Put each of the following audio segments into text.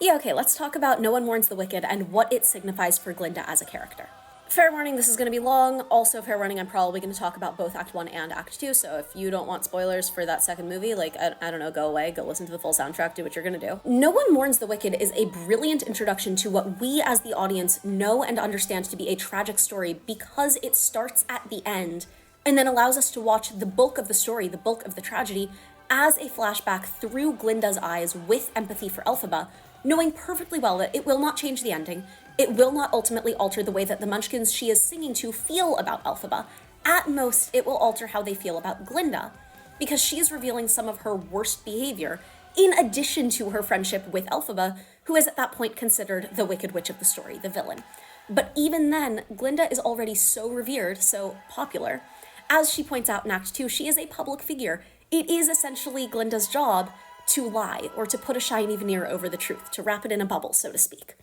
Yeah, okay, let's talk about No One Mourns the Wicked and what it signifies for Glinda as a character. Fair warning, this is going to be long. Also, fair warning, I'm probably going to talk about both Act 1 and Act 2, so if you don't want spoilers for that second movie, I don't know, go away, go listen to the full soundtrack, do what you're going to do. No One Mourns the Wicked is a brilliant introduction to what we as the audience know and understand to be a tragic story because it starts at the end and then allows us to watch the bulk of the story, the bulk of the tragedy, as a flashback through Glinda's eyes with empathy for Elphaba, knowing perfectly well that it will not change the ending, it will not ultimately alter the way that the Munchkins she is singing to feel about Elphaba. At most, it will alter how they feel about Glinda, because she is revealing some of her worst behavior, in addition to her friendship with Elphaba, who is at that point considered the Wicked Witch of the story, the villain. But even then, Glinda is already so revered, so popular. As she points out in Act 2, she is a public figure. It is essentially Glinda's job to lie, or to put a shiny veneer over the truth, to wrap it in a bubble, so to speak.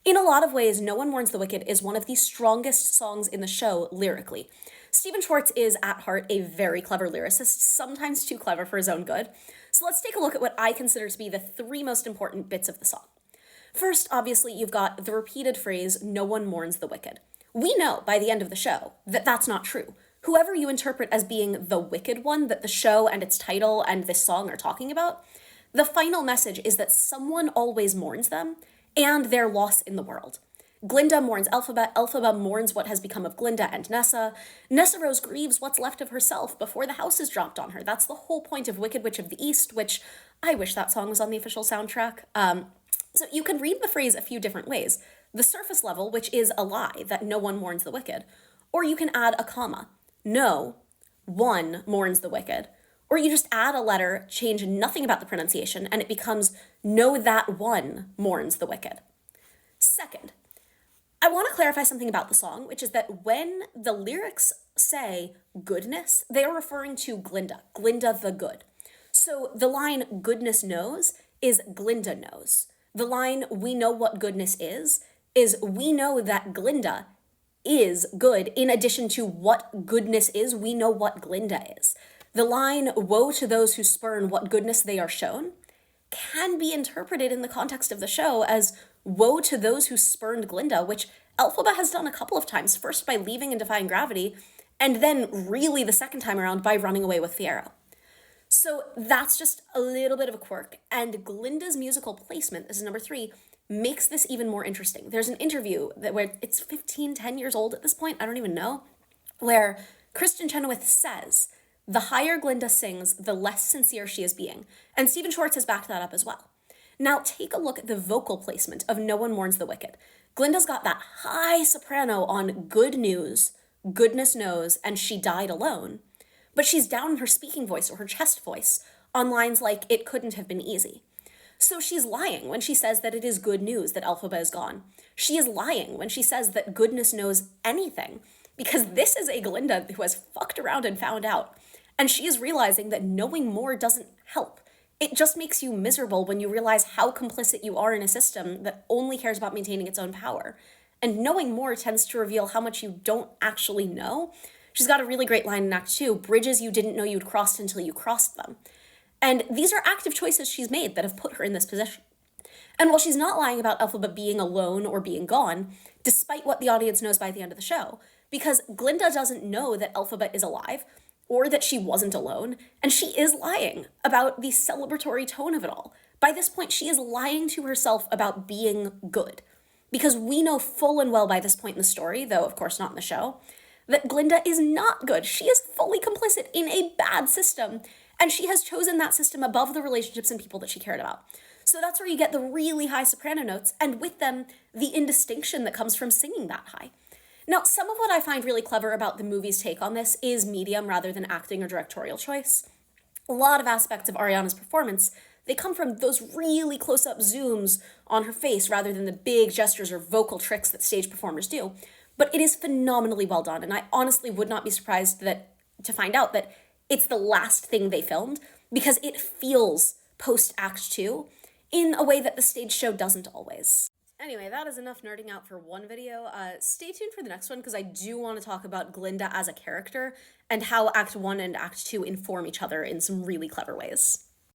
In a lot of ways, No One Mourns the Wicked is one of the strongest songs in the show lyrically. Stephen Schwartz is, at heart, a very clever lyricist, sometimes too clever for his own good. So let's take a look at what I consider to be the three most important bits of the song. First, obviously, you've got the repeated phrase, no one mourns the wicked. We know by the end of the show that that's not true. Whoever you interpret as being the wicked one that the show and its title and this song are talking about, the final message is that someone always mourns them and their loss in the world. Glinda mourns Elphaba, Elphaba mourns what has become of Glinda and Nessa. Nessa Rose grieves what's left of herself before the house is dropped on her. That's the whole point of Wicked Witch of the East, which I wish that song was on the official soundtrack. So you can read the phrase a few different ways. The surface level, which is a lie, that no one mourns the wicked. Or you can add a comma. No one mourns the wicked. Or you just add a letter, change nothing about the pronunciation, and it becomes no that one mourns the wicked. Second, I want to clarify something about the song, which is that when the lyrics say goodness, they are referring to Glinda, Glinda the good. So the line goodness knows is Glinda knows. The line we know what goodness is we know that Glinda is good. In addition to what goodness is, we know what Glinda is. The line, woe to those who spurn what goodness they are shown, can be interpreted in the context of the show as woe to those who spurned Glinda, which Elphaba has done a couple of times, first by leaving and defying gravity, and then really the second time around by running away with Fiyero. So that's just a little bit of a quirk, and Glinda's musical placement, this is number 3, makes this even more interesting. There's an interview where it's 10 years old at this point, I don't even know, where Kristen Chenoweth says, the higher Glinda sings, the less sincere she is being. And Stephen Schwartz has backed that up as well. Now take a look at the vocal placement of No One Mourns the Wicked. Glinda's got that high soprano on good news, goodness knows, and she died alone. But she's down in her speaking voice or her chest voice on lines like, it couldn't have been easy. So she's lying when she says that it is good news that Elphaba is gone. She is lying when she says that goodness knows anything, because this is a Glinda who has fucked around and found out. And she is realizing that knowing more doesn't help. It just makes you miserable when you realize how complicit you are in a system that only cares about maintaining its own power. And knowing more tends to reveal how much you don't actually know. She's got a really great line in Act 2, bridges you didn't know you'd crossed until you crossed them. And these are active choices she's made that have put her in this position. And while she's not lying about Elphaba being alone or being gone, despite what the audience knows by the end of the show, because Glinda doesn't know that Elphaba is alive, or that she wasn't alone, and she is lying about the celebratory tone of it all. By this point, she is lying to herself about being good. Because we know full and well by this point in the story, though of course not in the show, that Glinda is not good. She is fully complicit in a bad system, and she has chosen that system above the relationships and people that she cared about. So that's where you get the really high soprano notes, and with them, the indistinction that comes from singing that high. Now, some of what I find really clever about the movie's take on this is medium rather than acting or directorial choice. A lot of aspects of Ariana's performance, they come from those really close-up zooms on her face rather than the big gestures or vocal tricks that stage performers do. But it is phenomenally well done, and I honestly would not be surprised to find out that it's the last thing they filmed, because it feels post-Act 2 in a way that the stage show doesn't always. Anyway, that is enough nerding out for one video. Stay tuned for the next one, because I do want to talk about Glinda as a character and how Act 1 and Act 2 inform each other in some really clever ways.